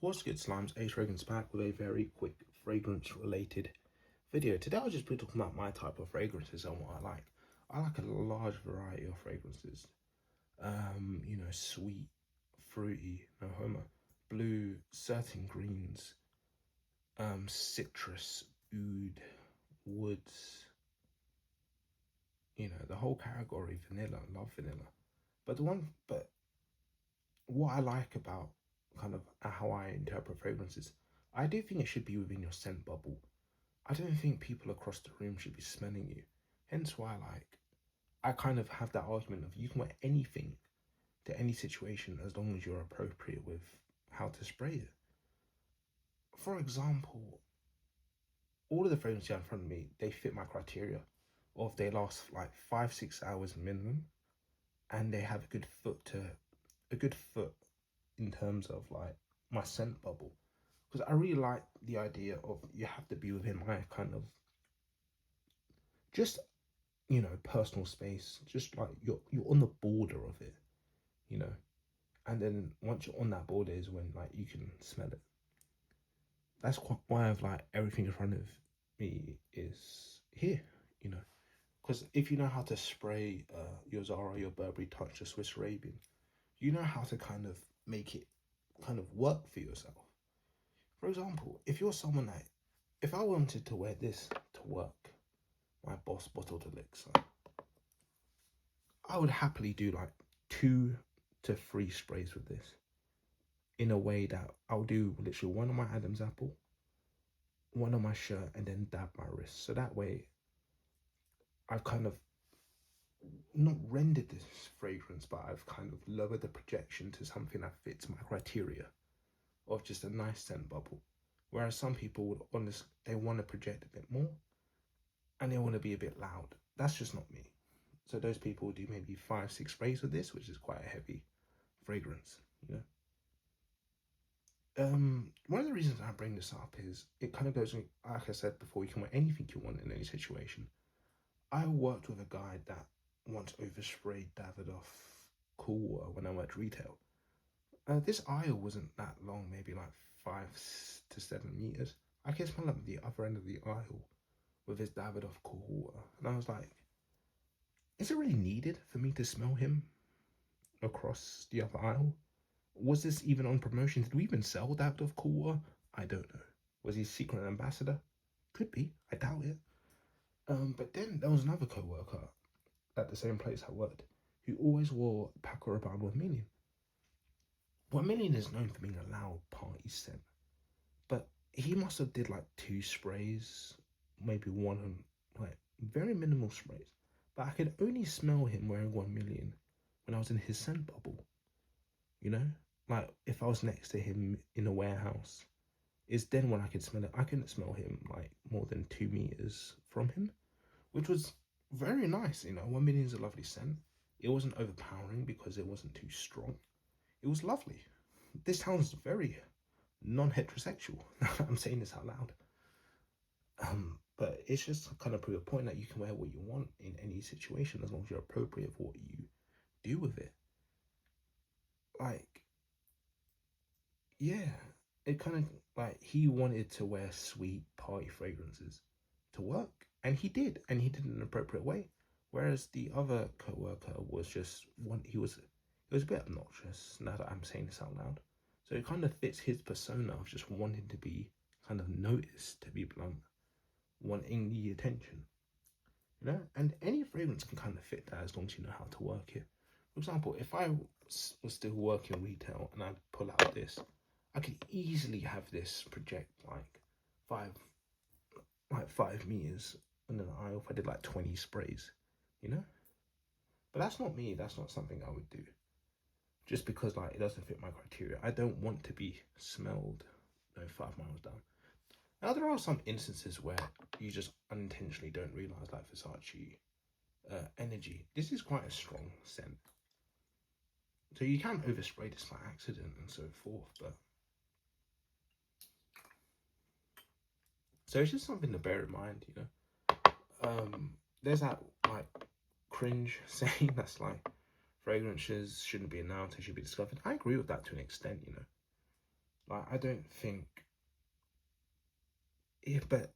What's good, Slimes? Ace Fragrance back with a very quick fragrance related video. Today I'll just be talking about my type of fragrances and what I like. I like a large variety of fragrances. Sweet, fruity, no homo, blue, certain greens, citrus, oud, woods, the whole category, vanilla, love vanilla. But what I like about kind of how I interpret fragrances, I do think it should be within your scent bubble. I don't think people across the room should be smelling you. Hence why, I kind of have that argument of you can wear anything to any situation as long as you're appropriate with how to spray it. For example, all of the fragrances you have in front of me, they fit my criteria of they last like 5-6 hours minimum, and they have a good foot in terms of like my scent bubble, because I really like the idea of you have to be within my kind of just personal space, just like you're on the border of it, and then once you're on that border is when like you can smell it. That's quite why I've like everything in front of me is here, because if you know how to spray your Zara, your Burberry Touch, your Swiss Arabian, you know how to kind of make it kind of work for yourself. For example, if you're someone that, if I wanted to wear this to work, my Boss Bottled Elixir, I would happily do like 2 to 3 sprays with this, in a way that I'll do literally one on my Adam's apple, one on my shirt, and then dab my wrist. So that way I've kind of not rendered this fragrance, but I've kind of lowered the projection to something that fits my criteria of just a nice scent bubble. Whereas some people would honestly, they want to project a bit more and they want to be a bit loud. That's just not me. So those people do maybe 5-6 sprays with this, which is quite a heavy fragrance, One of the reasons I bring this up is it kind of goes, like I said before, you can wear anything you want in any situation. I worked with a guy that once oversprayed Davidoff Cool Water when I worked retail. This aisle wasn't that long, maybe like 5 to 7 meters. I could smell up the other end of the aisle with his Davidoff Cool Water, and I was like, is it really needed for me to smell him across the other aisle? Was this even on promotion? Did we even sell Davidoff Cool Water? I don't know. Was he a secret ambassador? Could be. I doubt it. But then there was another co-worker at the same place I worked who always wore Paco Rabanne 1 Million. 1 Million is known for being a loud party scent, but he must have did like 2 sprays, maybe one on like very minimal sprays. But I could only smell him wearing 1 Million when I was in his scent bubble. Like if I was next to him in a warehouse, it's then when I could smell it. I couldn't smell him like more than 2 meters from him, which was very nice. 1 Million is a lovely scent. It wasn't overpowering because it wasn't too strong. It was lovely. This sounds very non-heterosexual. I'm saying this out loud. But it's just to kind of prove a point that you can wear what you want in any situation as long as you're appropriate for what you do with it. Like, yeah, it kind of like he wanted to wear sweet party fragrances to work, and he did in an appropriate way. Whereas the other co-worker was just he was a bit obnoxious, now that I'm saying this out loud. So it kind of fits his persona of just wanting to be kind of noticed, to be blunt, wanting the attention, and any fragrance can kind of fit that as long as you know how to work it. For example, if I was still working retail and I pull out this, I could easily have this project like 5 meters in an aisle if I did like 20 sprays, But that's not me. That's not something I would do. Just because like it doesn't fit my criteria. I don't want to be smelled 5 miles down. Now there are some instances where you just unintentionally don't realise, like Versace Energy. This is quite a strong scent. So you can overspray this by accident and so forth, but so it's just something to bear in mind, There's that like cringe saying that's like fragrances shouldn't be announced, they should be discovered. I agree with that to an extent, Like, I don't think, but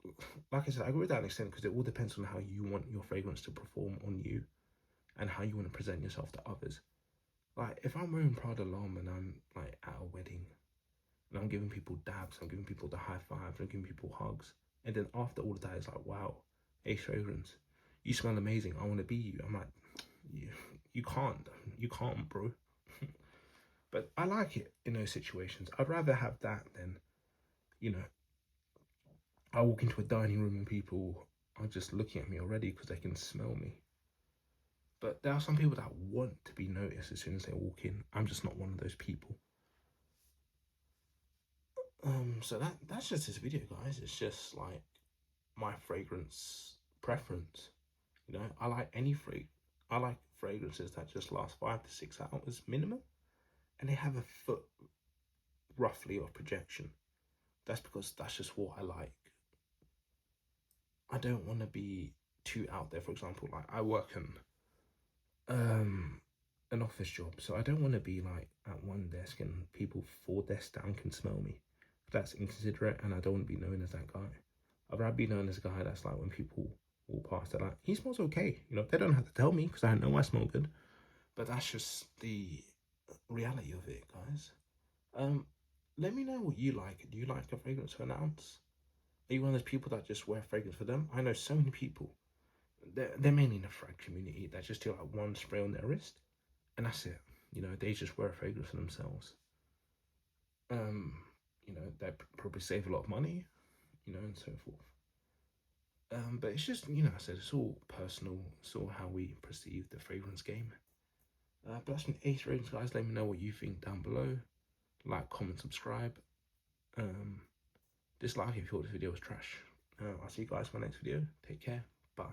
like I said, I agree with that extent because it all depends on how you want your fragrance to perform on you and how you want to present yourself to others. Like, if I'm wearing Prada L'Homme and I'm like at a wedding and I'm giving people dabs, I'm giving people the high five, I'm giving people hugs, and then after all of that, it's like, wow, Ace Fragrance, you smell amazing. I want to be you. I'm like, you can't, bro. But I like it in those situations. I'd rather have that than, you know, I walk into a dining room and people are just looking at me already because they can smell me. But there are some people that want to be noticed as soon as they walk in. I'm just not one of those people. So that's just this video, guys. It's just like my fragrance preference. You know, I like fragrances that just last 5 to 6 hours minimum, and they have a foot roughly of projection. That's because that's just what I like. I don't want to be too out there. For example, like I work in an office job, so I don't want to be like at one desk and people 4 desks down can smell me. That's inconsiderate, and I don't want to be known as that guy. I'd rather be known as a guy that's like when people walk past, they're like, he smells okay. You know, they don't have to tell me because I know I smell good. But that's just the reality of it, guys. Um, Let me know what you like. Do you like a fragrance to announce? Are you one of those people that just wear fragrance for them? I know so many people. They're mainly in the frag community that just do like one spray on their wrist, and that's it. You know, they just wear a fragrance for themselves. Um, you know, they probably save a lot of money, you know, and so forth. But it's just, you know, I said it's all personal. It's all how we perceive the fragrance game. But that's been Ace Fragrance, guys. Let me know what you think down below. Like, comment, subscribe. Um, Dislike if you thought this video was trash. I'll see you guys in my next video. Take care. Bye.